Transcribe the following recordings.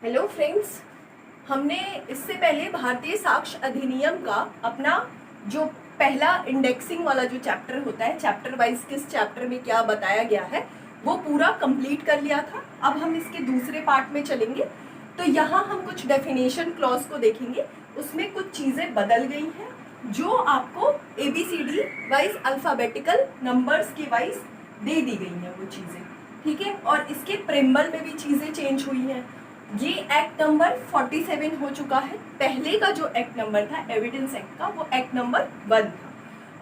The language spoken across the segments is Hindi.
हेलो फ्रेंड्स, हमने इससे पहले भारतीय साक्ष्य अधिनियम का अपना जो पहला इंडेक्सिंग वाला जो चैप्टर होता है, चैप्टर वाइज किस चैप्टर में क्या बताया गया है, वो पूरा कंप्लीट कर लिया था। अब हम इसके दूसरे पार्ट में चलेंगे। तो यहाँ हम कुछ डेफिनेशन क्लॉज को देखेंगे। उसमें कुछ चीज़ें बदल गई हैं जो आपको ABCD वाइज अल्फ़ाबेटिकल नंबर्स के वाइज दे दी गई हैं वो चीज़ें, ठीक है। और इसके प्रेम्बल में भी चीज़ें चेंज हुई हैं। ये एक्ट नंबर 47 हो चुका है। पहले का जो एक्ट नंबर था एविडेंस एक्ट का, वो एक्ट नंबर 1 था।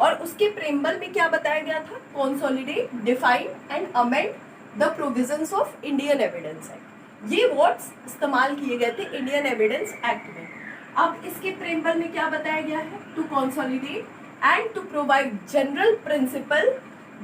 और उसके प्रेम्बल में क्या बताया गया था? Consolidate, define and amend the provisions of Indian evidence act. ये वर्ड्स इस्तेमाल किए गए थे इंडियन एविडेंस एक्ट में। अब इसके प्रेम्बल में क्या बताया गया है? To consolidate and to provide general principle,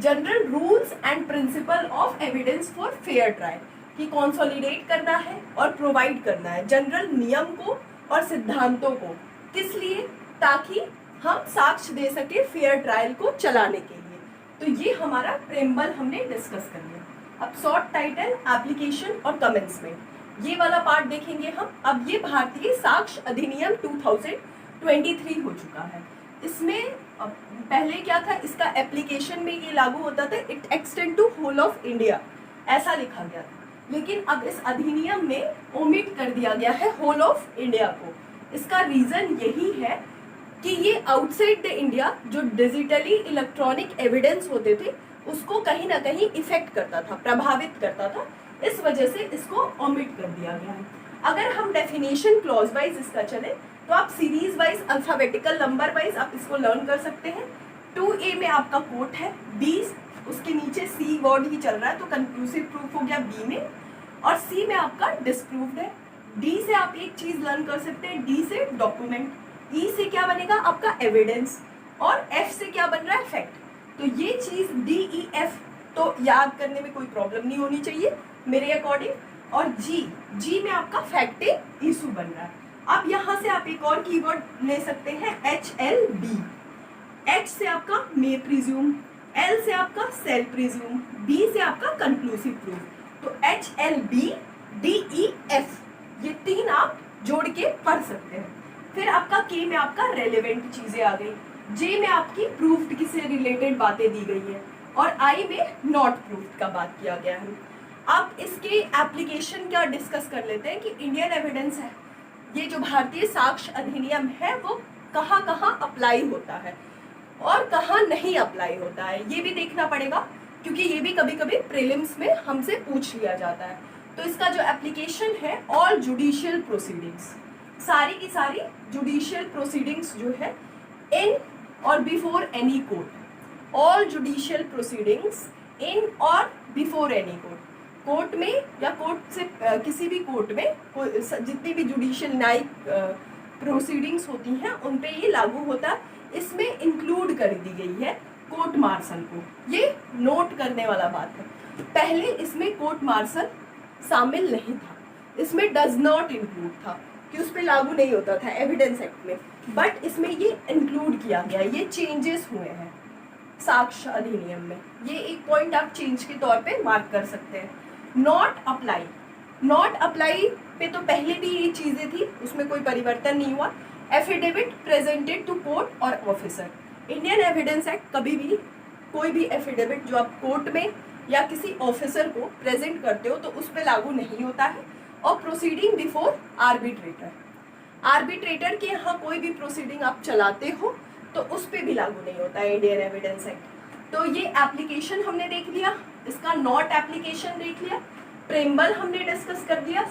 general rules and principle of evidence for fair trial. कि कंसोलिडेट करना है और प्रोवाइड करना है जनरल नियम को और सिद्धांतों को। किस लिए? ताकि हम साक्ष्य दे सके फेयर ट्रायल को चलाने के लिए। तो ये हमारा प्रेम्बल हमने डिस्कस कर लिया। अब शॉर्ट टाइटल, एप्लीकेशन और कमेंसमेंट, ये वाला पार्ट देखेंगे हम। अब ये भारतीय साक्ष्य अधिनियम 2023 हो चुका है। इसमें पहले क्या था? इसका एप्लीकेशन में ये लागू होता था, it extend to whole of India, ऐसा लिखा गया था। लेकिन अब इस अधिनियम में ओमिट कर दिया गया है होल ऑफ इंडिया को। इसका रीजन यही है कि ये आउटसाइड द इंडिया जो डिजिटली इलेक्ट्रॉनिक एविडेंस होते थे उसको कहीं ना कहीं इफेक्ट करता था, प्रभावित करता था। इस वजह से इसको ओमिट कर दिया गया है। अगर हम डेफिनेशन क्लॉज वाइज इसका चले तो आप series wise, alphabetical number wise आप इसको लर्न कर सकते हैं। 2A में आपका कोट है, B उसके नीचे C वर्ड ही चल रहा है तो कंक्लूसिव प्रूफ हो गया B में, और C में आपका डिस्प्रूव्ड है। D से आप एक चीज लर्न कर सकते हैं, D से डॉक्यूमेंट, E से क्या बनेगा आपका एविडेंस, और F से क्या बन रहा है? फैक्ट। तो ये चीज DEF तो याद करने में कोई प्रॉब्लम नहीं होनी चाहिए मेरे अकॉर्डिंग। और G में आपका फैक्ट इशू बन रहा है। अब यहाँ से आप एक और कीवर्ड ले सकते हैं, HLB। H से आपका मे प्रिज्यूम, L से आपका सेल प्रिज्यूम, B से आपका कंक्लूसिव प्रूफ। तो HLB, DEF ये तीन आप जोड़ के पढ़ सकते हैं। फिर आपका K में आपका रेलेवेंट चीजें आ गई, J में आपकी प्रूफ्ड से रिलेटेड बातें दी गई है, और I में नॉट प्रूफ्ड का बात किया गया है। अब इसके एप्लीकेशन क्या डिस्कस कर लेते हैं कि इंडियन एविडेंस है, ये जो भारतीय साक्ष्य अधिनियम है वो कहाँ कहाँ अप्लाई होता है और कहाँ नहीं अप्लाई होता है, ये भी देखना पड़ेगा, क्योंकि ये भी कभी कभी प्रीलिम्स में हमसे पूछ लिया जाता है। तो इसका जो एप्लीकेशन है, ऑल जुडिशियल प्रोसीडिंग्स, सारी की सारी जुडिशियल प्रोसीडिंग्स जो है इन और before any court, all judicial proceedings इन और बिफोर एनी कोर्ट, कोर्ट में या कोर्ट से किसी भी कोर्ट में जितनी भी जुडिशियल न्यायिक प्रोसीडिंग्स होती हैं उन पे ये लागू होता है। इसमें इंक्लूड कर दी गई है कोर्ट मार्शल को, ये नोट करने वाला बात है। पहले इसमें कोर्ट मार्शल शामिल नहीं था, इसमें डज नॉट इंक्लूड था कि उस पर लागू नहीं होता था एविडेंस एक्ट में, बट इसमें ये इंक्लूड किया गया, ये चेंजेस हुए हैं साक्ष्य अधिनियम में। ये एक पॉइंट आप चेंज के तौर पे मार्क कर सकते हैं। नॉट अप्लाई, नॉट अप्लाई पे तो पहले भी ये चीजें थी, उसमें कोई परिवर्तन नहीं हुआ। एफिडेविट प्रेजेंटेड टू कोर्ट और ऑफिसर, इंडियन एविडेंस एक्ट कभी भी कोई भी एफिडेविट जो आप कोर्ट में या किसी ऑफिसर को प्रेजेंट करते हो तो उस पर लागू नहीं होता है। और प्रोसीडिंग बिफोर आर्बिट्रेटर, आर्बिट्रेटर के यहाँ कोई भी प्रोसीडिंग आप चलाते हो तो उस पर भी लागू नहीं होता है इंडियन एविडेंस एक्ट। तो ये एप्लीकेशन हमने देख लिया, इसका नॉट एप्लीकेशन देख लिया, प्रेम्बल हमने डिस्कस कर दिया,